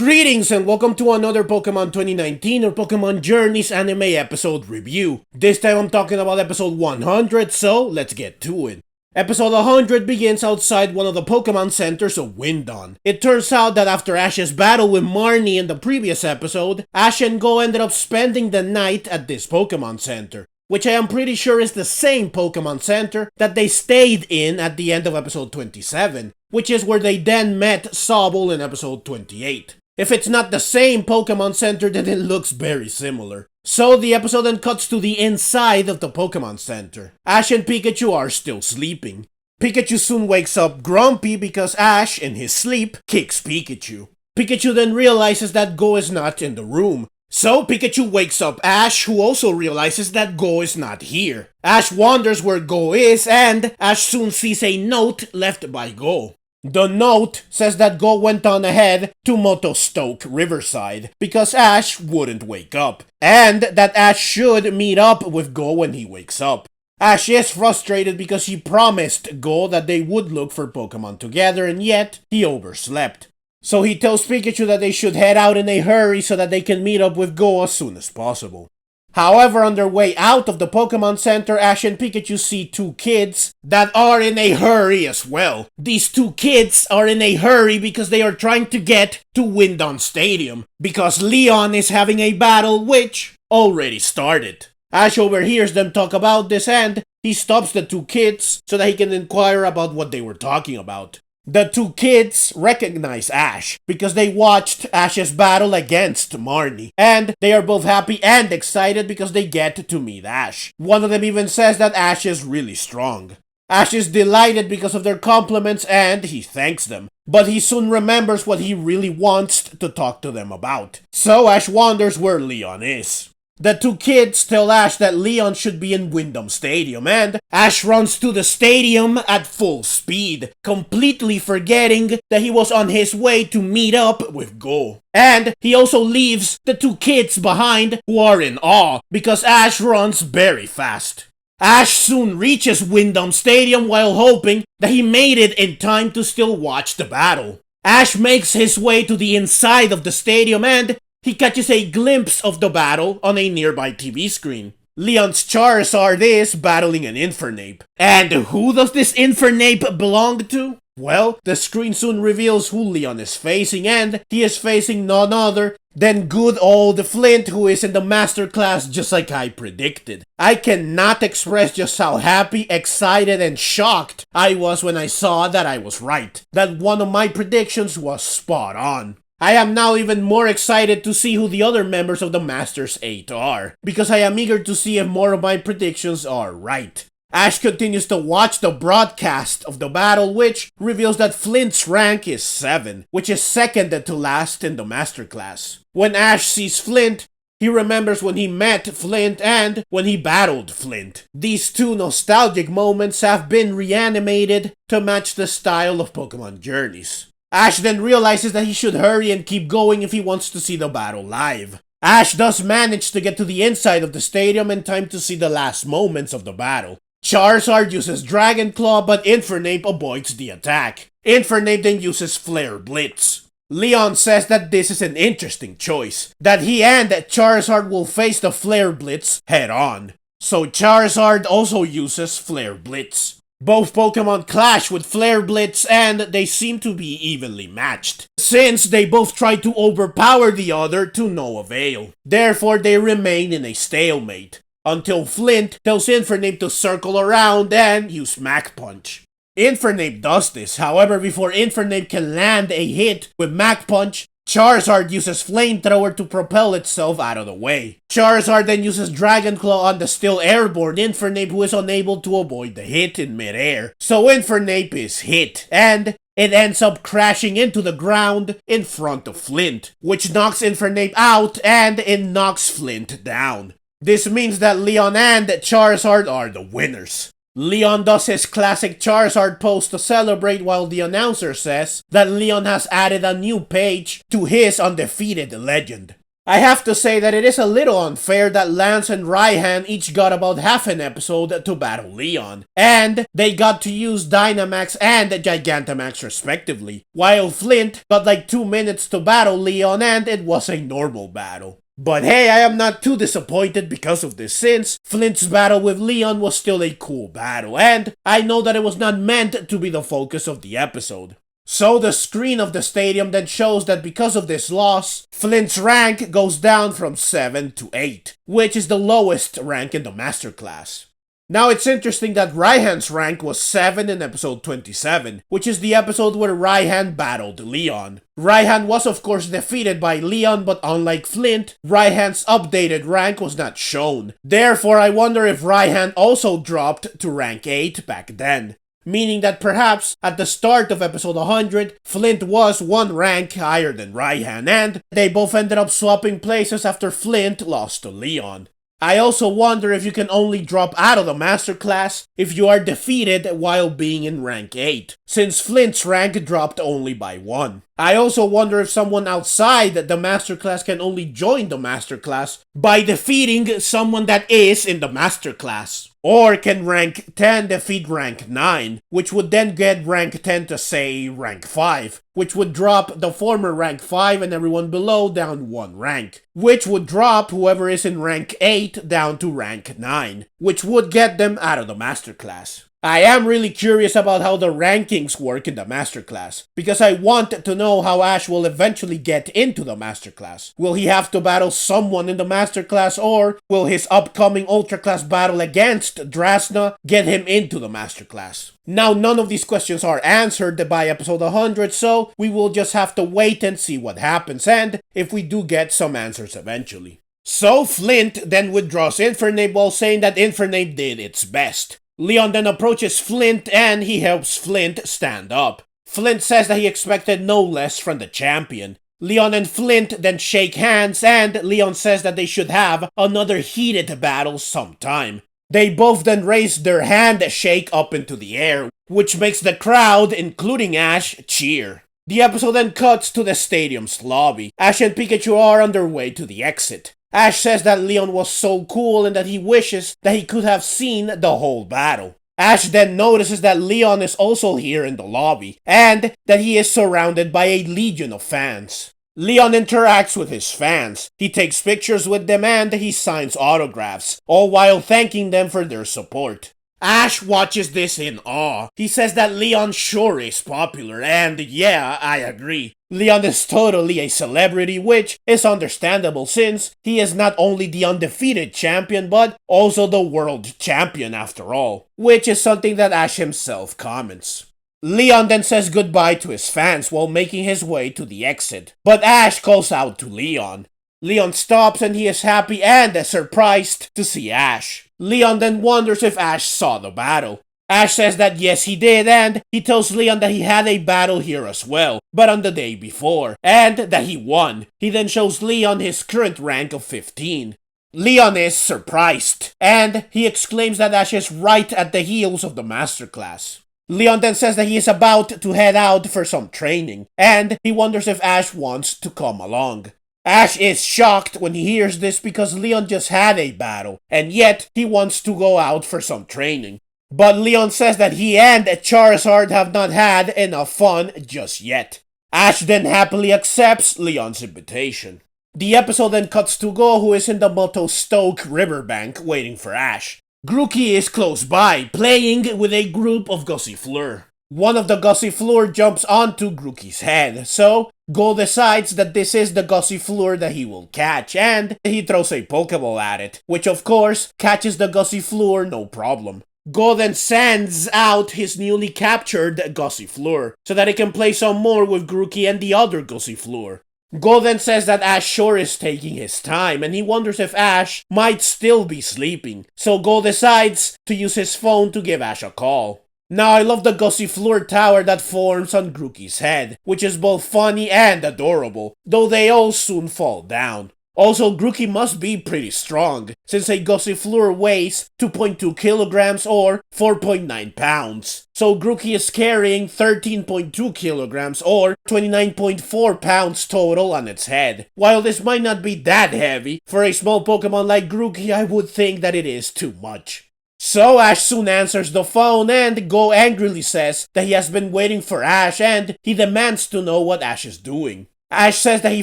Greetings and welcome to another Pokemon 2019 or Pokemon Journeys anime episode review. This time I'm talking about episode 100, so let's get to it. Episode 100 begins outside one of the Pokemon centers of Windon. It turns out that after Ash's battle with Marnie in the previous episode, Ash and Goh ended up spending the night at this Pokemon center, which I am pretty sure is the same Pokemon Center that they stayed in at the end of episode 27, which is where they then met Sobble in episode 28. If it's not the same Pokemon Center, then it looks very similar. So the episode then cuts to the inside of the Pokemon Center. Ash and Pikachu are still sleeping. Pikachu soon wakes up grumpy because Ash, in his sleep, kicks Pikachu. Pikachu then realizes that Goh is not in the room. So Pikachu wakes up Ash, who also realizes that Goh is not here. Ash wonders where Goh is, and Ash soon sees a note left by Goh. The note says that Goh went on ahead to Motostoke Riverside because Ash wouldn't wake up, and that Ash should meet up with Goh when he wakes up. Ash is frustrated because he promised Goh that they would look for Pokemon together, and yet he overslept. So he tells Pikachu that they should head out in a hurry so that they can meet up with Goh as soon as possible. However, on their way out of the Pokemon Center, Ash and Pikachu see two kids that are in a hurry as well. These two kids are in a hurry because they are trying to get to Windon Stadium, because Leon is having a battle which already started. Ash overhears them talk about this and he stops the two kids so that he can inquire about what they were talking about. The two kids recognize Ash because they watched Ash's battle against Marnie, and they are both happy and excited because they get to meet Ash. One of them even says that Ash is really strong. Ash is delighted because of their compliments and he thanks them, but he soon remembers what he really wants to talk to them about. So Ash wonders where Leon is. The two kids tell Ash that Leon should be in Windom Stadium, and Ash runs to the stadium at full speed, completely forgetting that he was on his way to meet up with Goh. And he also leaves the two kids behind who are in awe because Ash runs very fast. Ash soon reaches Windom Stadium while hoping that he made it in time to still watch the battle. Ash makes his way to the inside of the stadium and he catches a glimpse of the battle on a nearby TV screen. Leon's Charizard is battling an Infernape. And who does this Infernape belong to? Well, the screen soon reveals who Leon is facing, and he is facing none other than good old Flint, who is in the Master Class just like I predicted. I cannot express just how happy, excited, and shocked I was when I saw that I was right. That one of my predictions was spot on. I am now even more excited to see who the other members of the Masters 8 are, because I am eager to see if more of my predictions are right. Ash continues to watch the broadcast of the battle, which reveals that Flint's rank is 7, which is second to last in the Master Class. When Ash sees Flint, he remembers when he met Flint and when he battled Flint. These two nostalgic moments have been reanimated to match the style of Pokemon Journeys. Ash then realizes that he should hurry and keep going if he wants to see the battle live. Ash does manage to get to the inside of the stadium in time to see the last moments of the battle. Charizard uses Dragon Claw, but Infernape avoids the attack. Infernape then uses Flare Blitz. Leon says that this is an interesting choice, that he and Charizard will face the Flare Blitz head on. So Charizard also uses Flare Blitz. Both Pokemon clash with Flare Blitz and they seem to be evenly matched, since they both try to overpower the other to no avail. Therefore, they remain in a stalemate, until Flint tells Infernape to circle around and use Mach Punch. Infernape does this, however, before Infernape can land a hit with Mach Punch, Charizard uses Flamethrower to propel itself out of the way. Charizard then uses Dragon Claw on the still airborne Infernape, who is unable to avoid the hit in midair. So Infernape is hit, and it ends up crashing into the ground in front of Flint, which knocks Infernape out and it knocks Flint down. This means that Leon and Charizard are the winners. Leon does his classic Charizard pose to celebrate while the announcer says that Leon has added a new page to his undefeated legend. I have to say that it is a little unfair that Lance and Raihan each got about half an episode to battle Leon, and they got to use Dynamax and Gigantamax respectively, while Flint got like 2 minutes to battle Leon and it was a normal battle. But hey, I am not too disappointed because of this, since Flint's battle with Leon was still a cool battle, and I know that it was not meant to be the focus of the episode. So the screen of the stadium then shows that because of this loss, Flint's rank goes down from 7 to 8, which is the lowest rank in the Master Class. Now it's interesting that Raihan's rank was 7 in episode 27, which is the episode where Raihan battled Leon. Raihan was of course defeated by Leon, but unlike Flint, Raihan's updated rank was not shown. Therefore, I wonder if Raihan also dropped to rank 8 back then. Meaning that perhaps at the start of episode 100, Flint was 1 rank higher than Raihan, and they both ended up swapping places after Flint lost to Leon. I also wonder if you can only drop out of the Master Class if you are defeated while being in rank 8, since Flint's rank dropped only by 1. I also wonder if someone outside the Master Class can only join the Master Class by defeating someone that is in the Master Class. Or can rank 10 defeat rank 9, which would then get rank 10 to say rank 5, which would drop the former rank 5 and everyone below down 1 rank, which would drop whoever is in rank 8 down to rank 9, which would get them out of the Master Class. I am really curious about how the rankings work in the Master Class, because I want to know how Ash will eventually get into the Master Class. Will he have to battle someone in the Master Class, or will his upcoming Ultra Class battle against Drasna get him into the Master Class? Now, none of these questions are answered by episode 100, so we will just have to wait and see what happens, and if we do get some answers eventually. So Flint then withdraws Infernape while saying that Infernape did its best. Leon then approaches Flint and he helps Flint stand up. Flint says that he expected no less from the champion. Leon and Flint then shake hands and Leon says that they should have another heated battle sometime. They both then raise their handshake up into the air, which makes the crowd, including Ash, cheer. The episode then cuts to the stadium's lobby. Ash and Pikachu are on their way to the exit. Ash says that Leon was so cool and that he wishes that he could have seen the whole battle. Ash then notices that Leon is also here in the lobby, and that he is surrounded by a legion of fans. Leon interacts with his fans, he takes pictures with them and he signs autographs, all while thanking them for their support. Ash watches this in awe. He says that Leon sure is popular, and yeah, I agree. Leon is totally a celebrity, which is understandable since he is not only the undefeated champion, but also the world champion after all, which is something that Ash himself comments. Leon then says goodbye to his fans while making his way to the exit, but Ash calls out to Leon. Leon stops and he is happy and surprised to see Ash. Leon then wonders if Ash saw the battle. Ash says that yes he did, and he tells Leon that he had a battle here as well, but on the day before, and that he won. He then shows Leon his current rank of 15. Leon is surprised, and he exclaims that Ash is right at the heels of the Master Class. Leon then says that he is about to head out for some training, and he wonders if Ash wants to come along. Ash is shocked when he hears this because Leon just had a battle, and yet he wants to go out for some training. But Leon says that he and Charizard have not had enough fun just yet. Ash then happily accepts Leon's invitation. The episode then cuts to Goh, who is in the Moto Stoke riverbank waiting for Ash. Grookey is close by, playing with a group of Gossifleur. One of the Gossifleur jumps onto Grookey's head, so Goh decides that this is the Gossifleur that he will catch, and he throws a Pokeball at it, which of course catches the Gossifleur no problem. Goh then sends out his newly captured Gossifleur, so that he can play some more with Grookey and the other Gossifleur. Goh then says that Ash sure is taking his time, and he wonders if Ash might still be sleeping, so Goh decides to use his phone to give Ash a call. Now I love the Gossifleur tower that forms on Grookey's head, which is both funny and adorable, though they all soon fall down. Also, Grookey must be pretty strong, since a Gossifleur weighs 2.2 kilograms or 4.9 pounds. So Grookey is carrying 13.2 kilograms or 29.4 pounds total on its head. While this might not be that heavy, for a small Pokemon like Grookey, I would think that it is too much. So Ash soon answers the phone and Goh angrily says that he has been waiting for Ash and he demands to know what Ash is doing. Ash says that he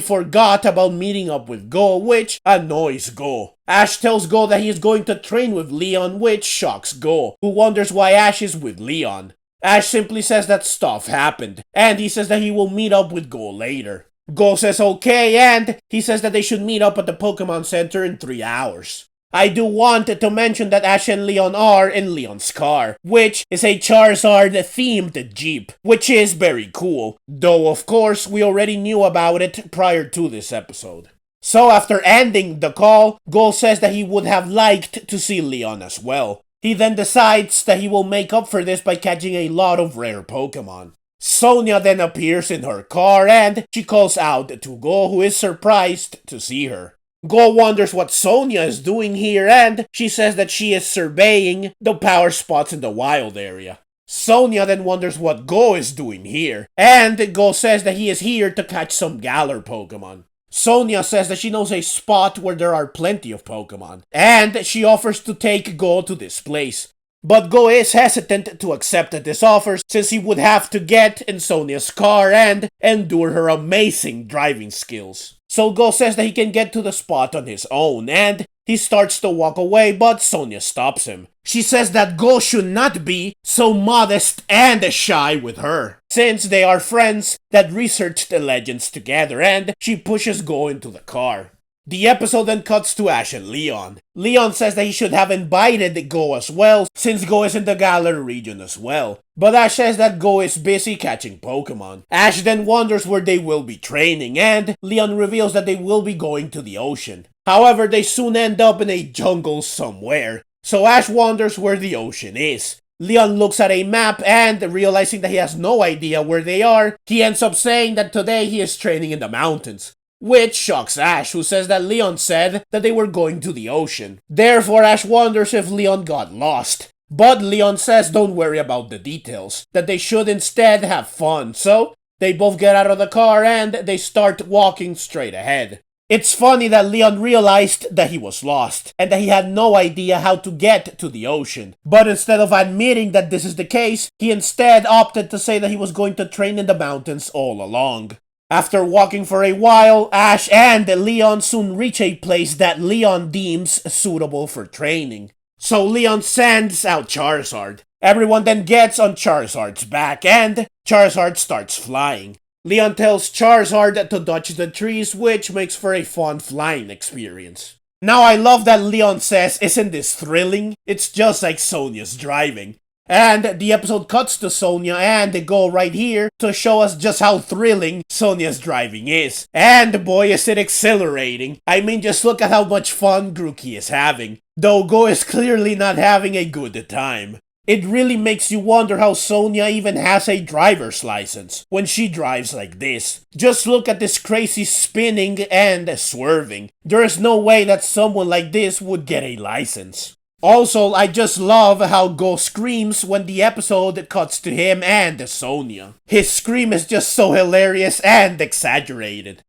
forgot about meeting up with Goh, which annoys Goh. Ash tells Goh that he is going to train with Leon, which shocks Goh, who wonders why Ash is with Leon. Ash simply says that stuff happened, and he says that he will meet up with Goh later. Goh says okay, and he says that they should meet up at the Pokemon Center in 3 hours. I do want to mention that Ash and Leon are in Leon's car, which is a Charizard-themed Jeep, which is very cool, though of course we already knew about it prior to this episode. So after ending the call, Goh says that he would have liked to see Leon as well. He then decides that he will make up for this by catching a lot of rare Pokemon. Sonia then appears in her car and she calls out to Goh, who is surprised to see her. Goh wonders what Sonia is doing here and she says that she is surveying the power spots in the wild area. Sonia then wonders what Goh is doing here, and Goh says that he is here to catch some Galar Pokemon. Sonia says that she knows a spot where there are plenty of Pokemon, and she offers to take Goh to this place. But Goh is hesitant to accept this offer since he would have to get in Sonia's car and endure her amazing driving skills. So Goh says that he can get to the spot on his own and he starts to walk away, but Sonia stops him. She says that Goh should not be so modest and shy with her, since they are friends that research the legends together, and she pushes Goh into the car. The episode then cuts to Ash and Leon. Leon says that he should have invited Goh as well, since Goh is in the Galar region as well. But Ash says that Goh is busy catching Pokemon. Ash then wonders where they will be training, and Leon reveals that they will be going to the ocean. However, they soon end up in a jungle somewhere, so Ash wonders where the ocean is. Leon looks at a map and, realizing that he has no idea where they are, he ends up saying that today he is training in the mountains. Which shocks Ash, who says that Leon said that they were going to the ocean. Therefore, Ash wonders if Leon got lost. But Leon says don't worry about the details, that they should instead have fun. So, they both get out of the car and they start walking straight ahead. It's funny that Leon realized that he was lost, and that he had no idea how to get to the ocean. But instead of admitting that this is the case, he instead opted to say that he was going to train in the mountains all along. After walking for a while, Ash and Leon soon reach a place that Leon deems suitable for training. So Leon sends out Charizard. Everyone then gets on Charizard's back and Charizard starts flying. Leon tells Charizard to dodge the trees, which makes for a fun flying experience. Now I love that Leon says, "Isn't this thrilling? It's just like Sonia's driving." And the episode cuts to Sonia and they go right here to show us just how thrilling Sonia's driving is. And boy is it exhilarating. I mean, just look at how much fun Grookey is having. Though Goh is clearly not having a good time. It really makes you wonder how Sonia even has a driver's license when she drives like this. Just look at this crazy spinning and swerving. There is no way that someone like this would get a license. Also, I just love how Goh screams when the episode cuts to him and Sonia. His scream is just so hilarious and exaggerated.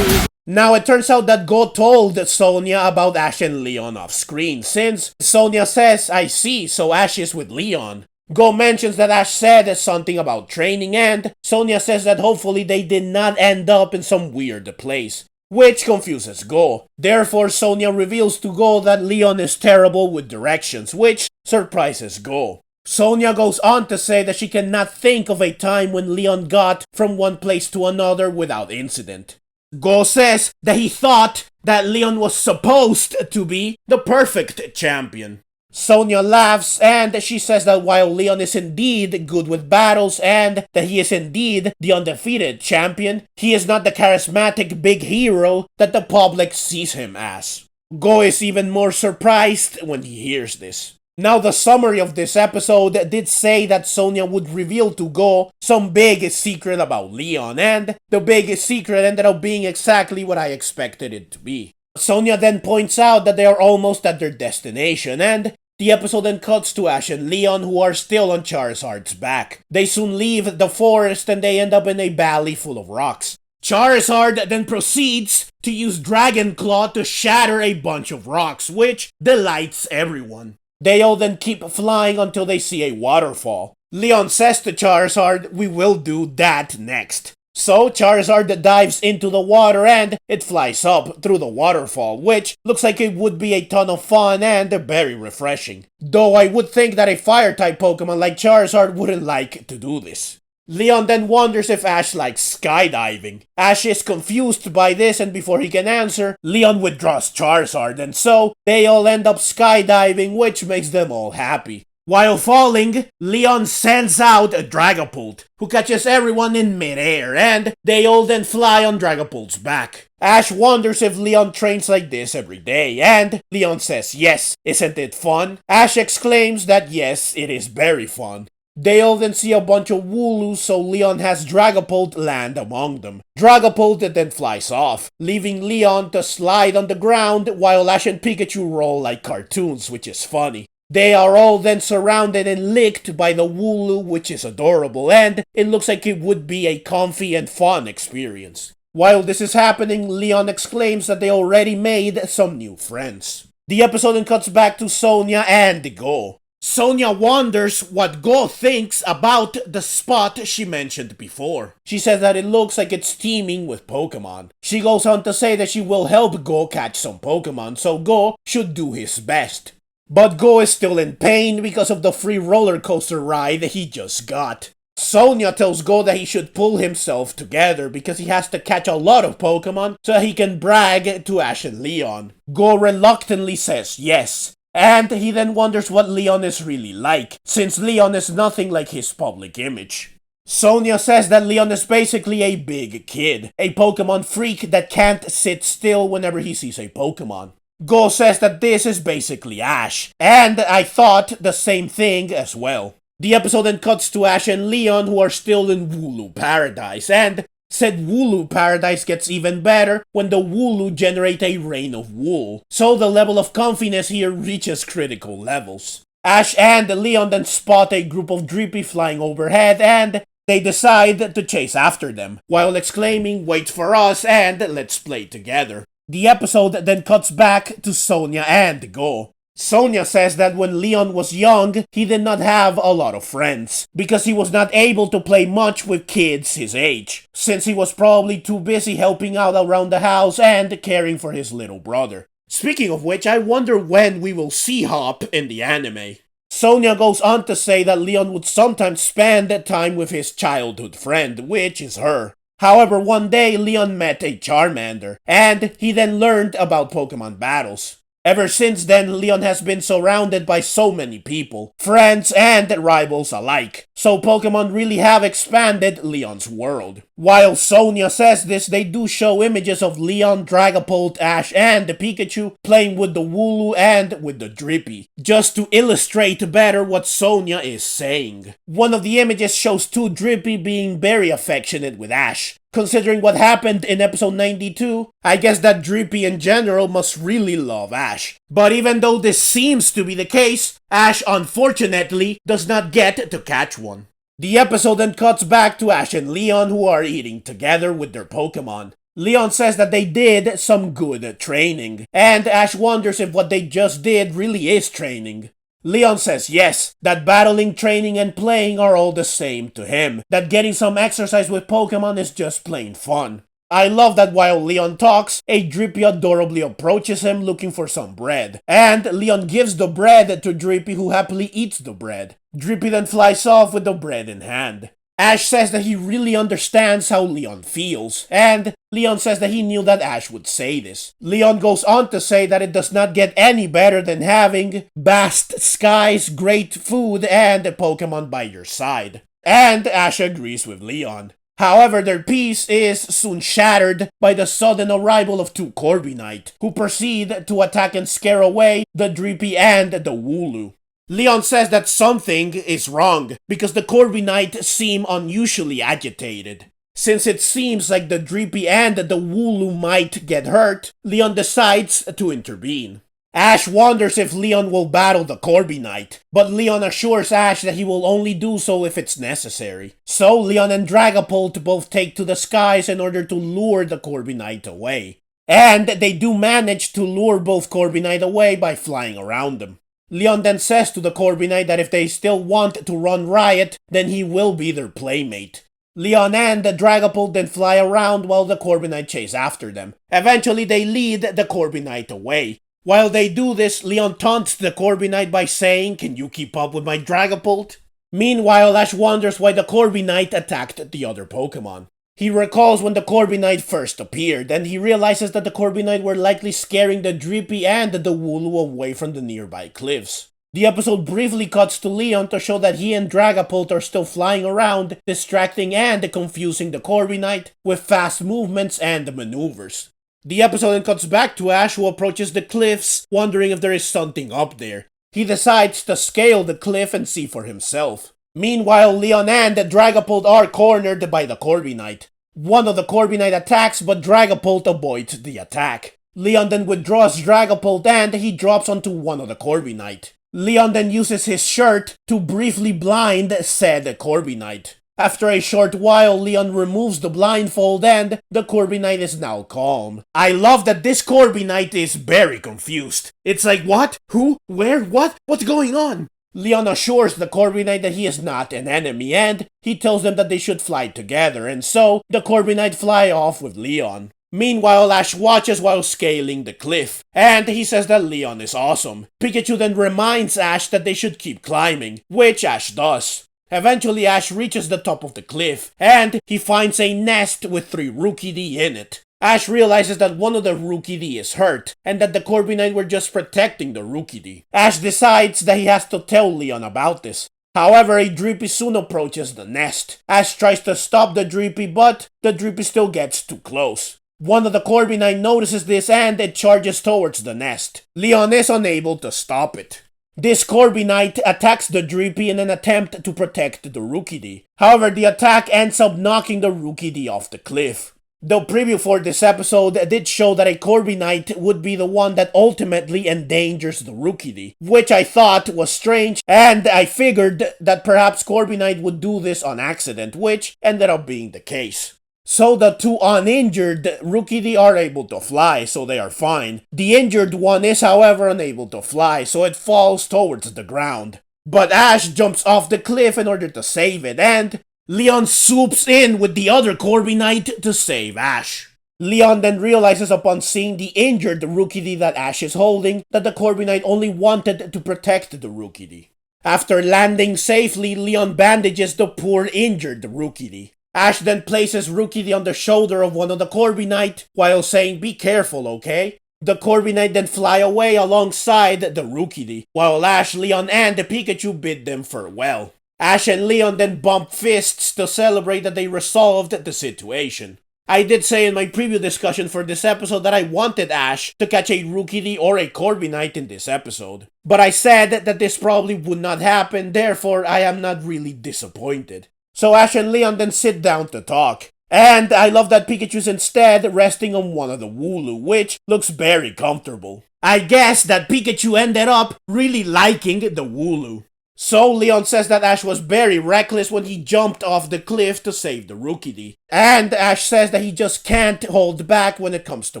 Now it turns out that Goh told Sonia about Ash and Leon off screen, since Sonia says, "I see, so Ash is with Leon." Goh mentions that Ash said something about training and Sonia says that hopefully they did not end up in some weird place, which confuses Goh. Therefore, Sonia reveals to Goh that Leon is terrible with directions, which surprises Goh. Sonia goes on to say that she cannot think of a time when Leon got from one place to another without incident. Goh says that he thought that Leon was supposed to be the perfect champion. Sonia laughs and she says that while Leon is indeed good with battles and that he is indeed the undefeated champion, he is not the charismatic big hero that the public sees him as. Goh is even more surprised when he hears this. Now, the summary of this episode did say that Sonia would reveal to Goh some big secret about Leon, and the big secret ended up being exactly what I expected it to be. Sonia then points out that they are almost at their destination, and the episode then cuts to Ash and Leon, who are still on Charizard's back. They soon leave the forest and they end up in a valley full of rocks. Charizard then proceeds to use Dragon Claw to shatter a bunch of rocks, which delights everyone. They all then keep flying until they see a waterfall. Leon says to Charizard, "We will do that next." So Charizard dives into the water and it flies up through the waterfall, which looks like it would be a ton of fun and very refreshing. Though I would think that a fire-type Pokemon like Charizard wouldn't like to do this. Leon then wonders if Ash likes skydiving. Ash is confused by this, and before he can answer, Leon withdraws Charizard, and so they all end up skydiving, which makes them all happy. While falling, Leon sends out a Dragapult, who catches everyone in midair, and they all then fly on Dragapult's back. Ash wonders if Leon trains like this every day, and Leon says yes. Isn't it fun? Ash exclaims that yes, it is very fun. They all then see a bunch of Wooloos, so Leon has Dragapult land among them. Dragapult then flies off, leaving Leon to slide on the ground while Ash and Pikachu roll like cartoons, which is funny. They are all then surrounded and licked by the Wooloo, which is adorable, and it looks like it would be a comfy and fun experience. While this is happening, Leon exclaims that they already made some new friends. The episode then cuts back to Sonia and Goh. Sonia wonders what Goh thinks about the spot she mentioned before. She says that it looks like it's teeming with Pokemon. She goes on to say that she will help Goh catch some Pokemon, so Goh should do his best. But Goh is still in pain because of the free roller coaster ride he just got. Sonia tells Goh that he should pull himself together because he has to catch a lot of Pokemon so he can brag to Ash and Leon. Goh reluctantly says yes. And he then wonders what Leon is really like, since Leon is nothing like his public image. Sonia says that Leon is basically a big kid, a Pokemon freak that can't sit still whenever he sees a Pokemon. Goh says that this is basically Ash, and I thought the same thing as well. The episode then cuts to Ash and Leon, who are still in Wooloo Paradise, and said Wooloo Paradise gets even better when the Wooloo generate a rain of wool, so the level of comfiness here reaches critical levels. Ash and Leon then spot a group of Drippy flying overhead, and they decide to chase after them, while exclaiming, "Wait for us and let's play together." The episode then cuts back to Sonia and Goh. Sonia says that when Leon was young, he did not have a lot of friends, because he was not able to play much with kids his age, since he was probably too busy helping out around the house and caring for his little brother. Speaking of which, I wonder when we will see Hop in the anime. Sonia goes on to say that Leon would sometimes spend time with his childhood friend, which is her. However, one day Leon met a Charmander, and he then learned about Pokemon battles. Ever since then, Leon has been surrounded by so many people, friends and rivals alike, so Pokemon really have expanded Leon's world. While Sonia says this, they do show images of Leon, Dragapult, Ash, and the Pikachu playing with the Wooloo and with the Drippy, just to illustrate better what Sonia is saying. One of the images shows two Drippy being very affectionate with Ash. Considering what happened in episode 92, I guess that Drippy in general must really love Ash. But even though this seems to be the case, Ash unfortunately does not get to catch one. The episode then cuts back to Ash and Leon, who are eating together with their Pokemon. Leon says that they did some good training, and Ash wonders if what they just did really is training. Leon says yes, that battling, training, and playing are all the same to him, that getting some exercise with Pokemon is just plain fun. I love that while Leon talks, a Drippy adorably approaches him looking for some bread, and Leon gives the bread to Drippy, who happily eats the bread. Drippy then flies off with the bread in hand. Ash says that he really understands how Leon feels, and Leon says that he knew that Ash would say this. Leon goes on to say that it does not get any better than having vast skies, great food, and a Pokemon by your side. And Ash agrees with Leon. However, their peace is soon shattered by the sudden arrival of two Corviknight, who proceed to attack and scare away the Drippy and the Wooloo. Leon says that something is wrong because the Corviknight seem unusually agitated. Since it seems like the Drippy and the Wooloo might get hurt, Leon decides to intervene. Ash wonders if Leon will battle the Corviknight, but Leon assures Ash that he will only do so if it's necessary. So Leon and Dragapult both take to the skies in order to lure the Corviknight away. And they do manage to lure both Corviknight away by flying around them. Leon then says to the Corviknight that if they still want to run riot, then he will be their playmate. Leon and the Dragapult then fly around while the Corviknight chase after them. Eventually they lead the Corviknight away. While they do this, Leon taunts the Corviknight by saying, "Can you keep up with my Dragapult?" Meanwhile, Ash wonders why the Corviknight attacked the other Pokemon. He recalls when the Corviknight first appeared, and he realizes that the Corviknight were likely scaring the Drippy and the Wooloo away from the nearby cliffs. The episode briefly cuts to Leon to show that he and Dragapult are still flying around, distracting and confusing the Corviknight with fast movements and maneuvers. The episode then cuts back to Ash, who approaches the cliffs, wondering if there is something up there. He decides to scale the cliff and see for himself. Meanwhile, Leon and Dragapult are cornered by the Corviknight. One of the Corviknight attacks, but Dragapult avoids the attack. Leon then withdraws Dragapult and he drops onto one of the Corviknight. Leon then uses his shirt to briefly blind said Corviknight. After a short while, Leon removes the blindfold and the Corviknight is now calm. I love that this Corviknight is very confused. It's like, what? Who? Where? What? What's going on? Leon assures the Corviknight that he is not an enemy and he tells them that they should fly together, and so the Corviknight fly off with Leon. Meanwhile, Ash watches while scaling the cliff, and he says that Leon is awesome. Pikachu then reminds Ash that they should keep climbing, which Ash does. Eventually, Ash reaches the top of the cliff, and he finds a nest with 3 Rookidee in it. Ash realizes that one of the Rookidee is hurt, and that the Corviknight were just protecting the Rookidee. Ash decides that he has to tell Leon about this. However, a Drippy soon approaches the nest. Ash tries to stop the Drippy, but the Drippy still gets too close. One of the Corviknight notices this and it charges towards the nest. Leon is unable to stop it. This Corviknight attacks the Drippy in an attempt to protect the Rookidee. However, the attack ends up knocking the Rookidee off the cliff. The preview for this episode did show that a Corviknight would be the one that ultimately endangers the Rookidee, which I thought was strange, and I figured that perhaps Corviknight would do this on accident, which ended up being the case. So the 2 uninjured Rookidee are able to fly, so they are fine. The injured one is however unable to fly, so it falls towards the ground. But Ash jumps off the cliff in order to save it, and Leon swoops in with the other Corviknight to save Ash. Leon then realizes upon seeing the injured Rookidee that Ash is holding that the Corviknight only wanted to protect the Rookidee. After landing safely, Leon bandages the poor injured Rookidee. Ash then places Rookidee on the shoulder of one of the Corviknight while saying, "Be careful, okay?" The Corviknight then fly away alongside the Rookidee, while Ash, Leon, and the Pikachu bid them farewell. Ash and Leon then bump fists to celebrate that they resolved the situation. I did say in my preview discussion for this episode that I wanted Ash to catch a Rookidee or a Corviknight in this episode. But I said that this probably would not happen, therefore I am not really disappointed. So Ash and Leon then sit down to talk. And I love that Pikachu's instead resting on one of the Wooloo, which looks very comfortable. I guess that Pikachu ended up really liking the Wooloo. So Leon says that Ash was very reckless when he jumped off the cliff to save the Rookidee. And Ash says that he just can't hold back when it comes to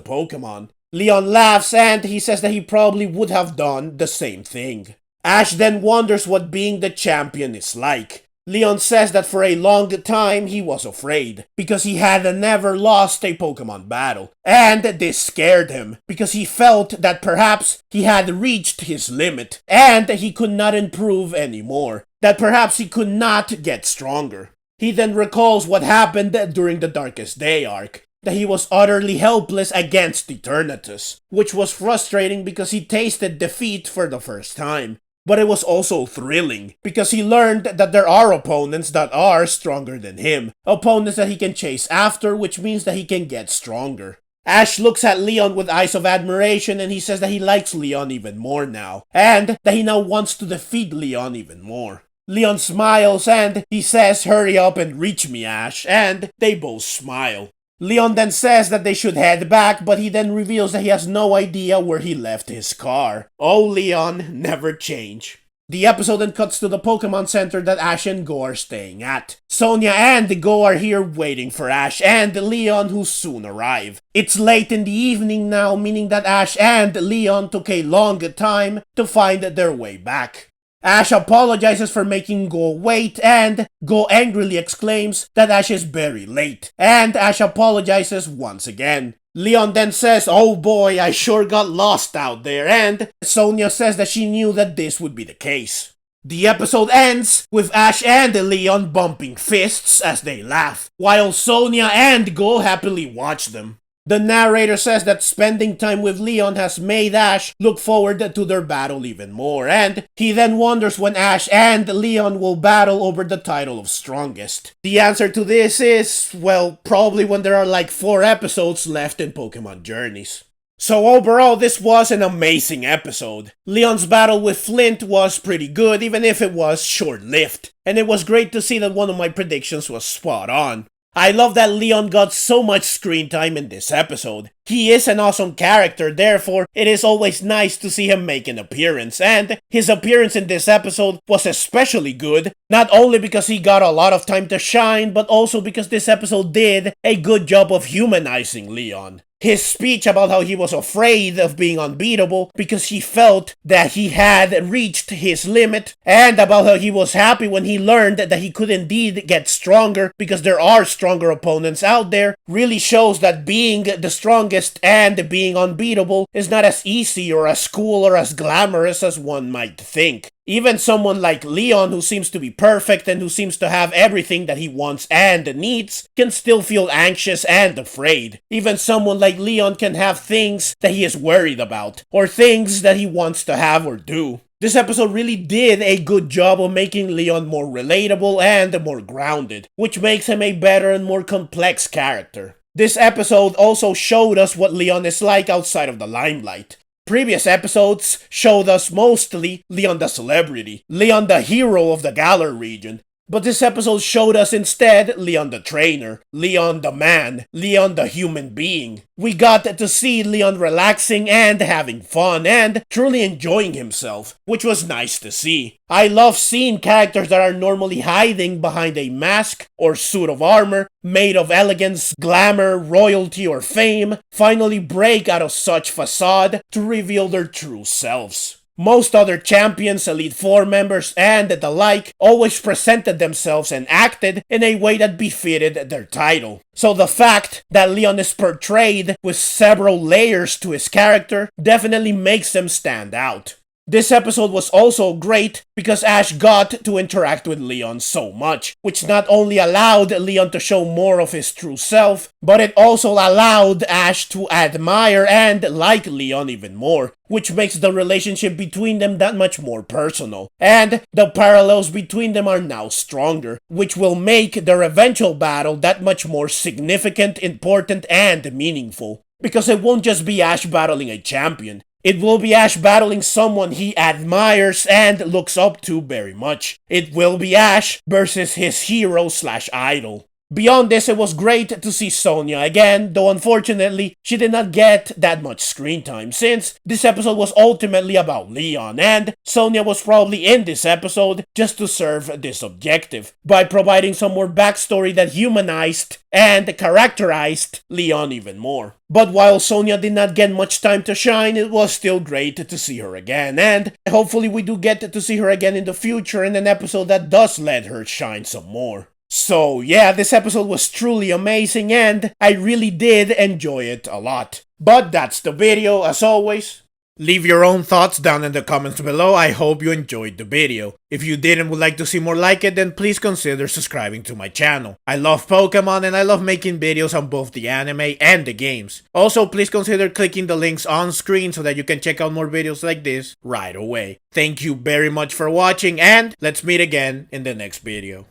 Pokemon. Leon laughs and he says that he probably would have done the same thing. Ash then wonders what being the champion is like. Leon says that for a long time he was afraid, because he had never lost a Pokemon battle, and this scared him, because he felt that perhaps he had reached his limit, and he could not improve anymore, that perhaps he could not get stronger. He then recalls what happened during the Darkest Day arc, that he was utterly helpless against Eternatus, which was frustrating because he tasted defeat for the first time. But it was also thrilling, because he learned that there are opponents that are stronger than him, opponents that he can chase after, which means that he can get stronger. Ash looks at Leon with eyes of admiration and he says that he likes Leon even more now, and that he now wants to defeat Leon even more. Leon smiles and he says, "Hurry up and reach me, Ash," and they both smile. Leon then says that they should head back, but he then reveals that he has no idea where he left his car. Oh, Leon, never change. The episode then cuts to the Pokemon Center that Ash and Goh are staying at. Sonia and Goh are here waiting for Ash and Leon, who soon arrive. It's late in the evening now, meaning that Ash and Leon took a long time to find their way back. Ash apologizes for making Goh wait, and Goh angrily exclaims that Ash is very late, and Ash apologizes once again. Leon then says, "Oh boy, I sure got lost out there," and Sonia says that she knew that this would be the case. The episode ends with Ash and Leon bumping fists as they laugh, while Sonia and Goh happily watch them. The narrator says that spending time with Leon has made Ash look forward to their battle even more, and he then wonders when Ash and Leon will battle over the title of strongest. The answer to this is, well, probably when there are like 4 episodes left in Pokemon Journeys. So overall, this was an amazing episode. Leon's battle with Flint was pretty good, even if it was short-lived, and it was great to see that one of my predictions was spot on. I love that Leon got so much screen time in this episode. He is an awesome character, therefore it is always nice to see him make an appearance, and his appearance in this episode was especially good, not only because he got a lot of time to shine, but also because this episode did a good job of humanizing Leon. His speech about how he was afraid of being unbeatable because he felt that he had reached his limit, and about how he was happy when he learned that he could indeed get stronger because there are stronger opponents out there, really shows that being the strongest and being unbeatable is not as easy or as cool or as glamorous as one might think. Even someone like Leon, who seems to be perfect and who seems to have everything that he wants and needs, can still feel anxious and afraid. Even someone like Leon can have things that he is worried about, or things that he wants to have or do. This episode really did a good job of making Leon more relatable and more grounded, which makes him a better and more complex character. This episode also showed us what Leon is like outside of the limelight. Previous episodes showed us mostly Leon the celebrity, Leon the hero of the Galar region, but this episode showed us instead Leon the trainer, Leon the man, Leon the human being. We got to see Leon relaxing and having fun and truly enjoying himself, which was nice to see. I love seeing characters that are normally hiding behind a mask or suit of armor made of elegance, glamour, royalty, or fame finally break out of such facade to reveal their true selves. Most other champions, Elite Four members, and the like always presented themselves and acted in a way that befitted their title. So the fact that Leon is portrayed with several layers to his character definitely makes him stand out. This episode was also great because Ash got to interact with Leon so much, which not only allowed Leon to show more of his true self, but it also allowed Ash to admire and like Leon even more, which makes the relationship between them that much more personal. And the parallels between them are now stronger, which will make their eventual battle that much more significant, important, and meaningful. Because it won't just be Ash battling a champion. It will be Ash battling someone he admires and looks up to very much. It will be Ash versus his hero/idol. Beyond this, it was great to see Sonia again, though unfortunately, she did not get that much screen time since this episode was ultimately about Leon, and Sonia was probably in this episode just to serve this objective, by providing some more backstory that humanized and characterized Leon even more. But while Sonia did not get much time to shine, it was still great to see her again, and hopefully we do get to see her again in the future in an episode that does let her shine some more. So yeah, this episode was truly amazing and I really did enjoy it a lot. But that's the video as always. Leave your own thoughts down in the comments below. I hope you enjoyed the video. If you did and would like to see more like it, then please consider subscribing to my channel. I love Pokemon and I love making videos on both the anime and the games. Also, please consider clicking the links on screen so that you can check out more videos like this right away. Thank you very much for watching and let's meet again in the next video.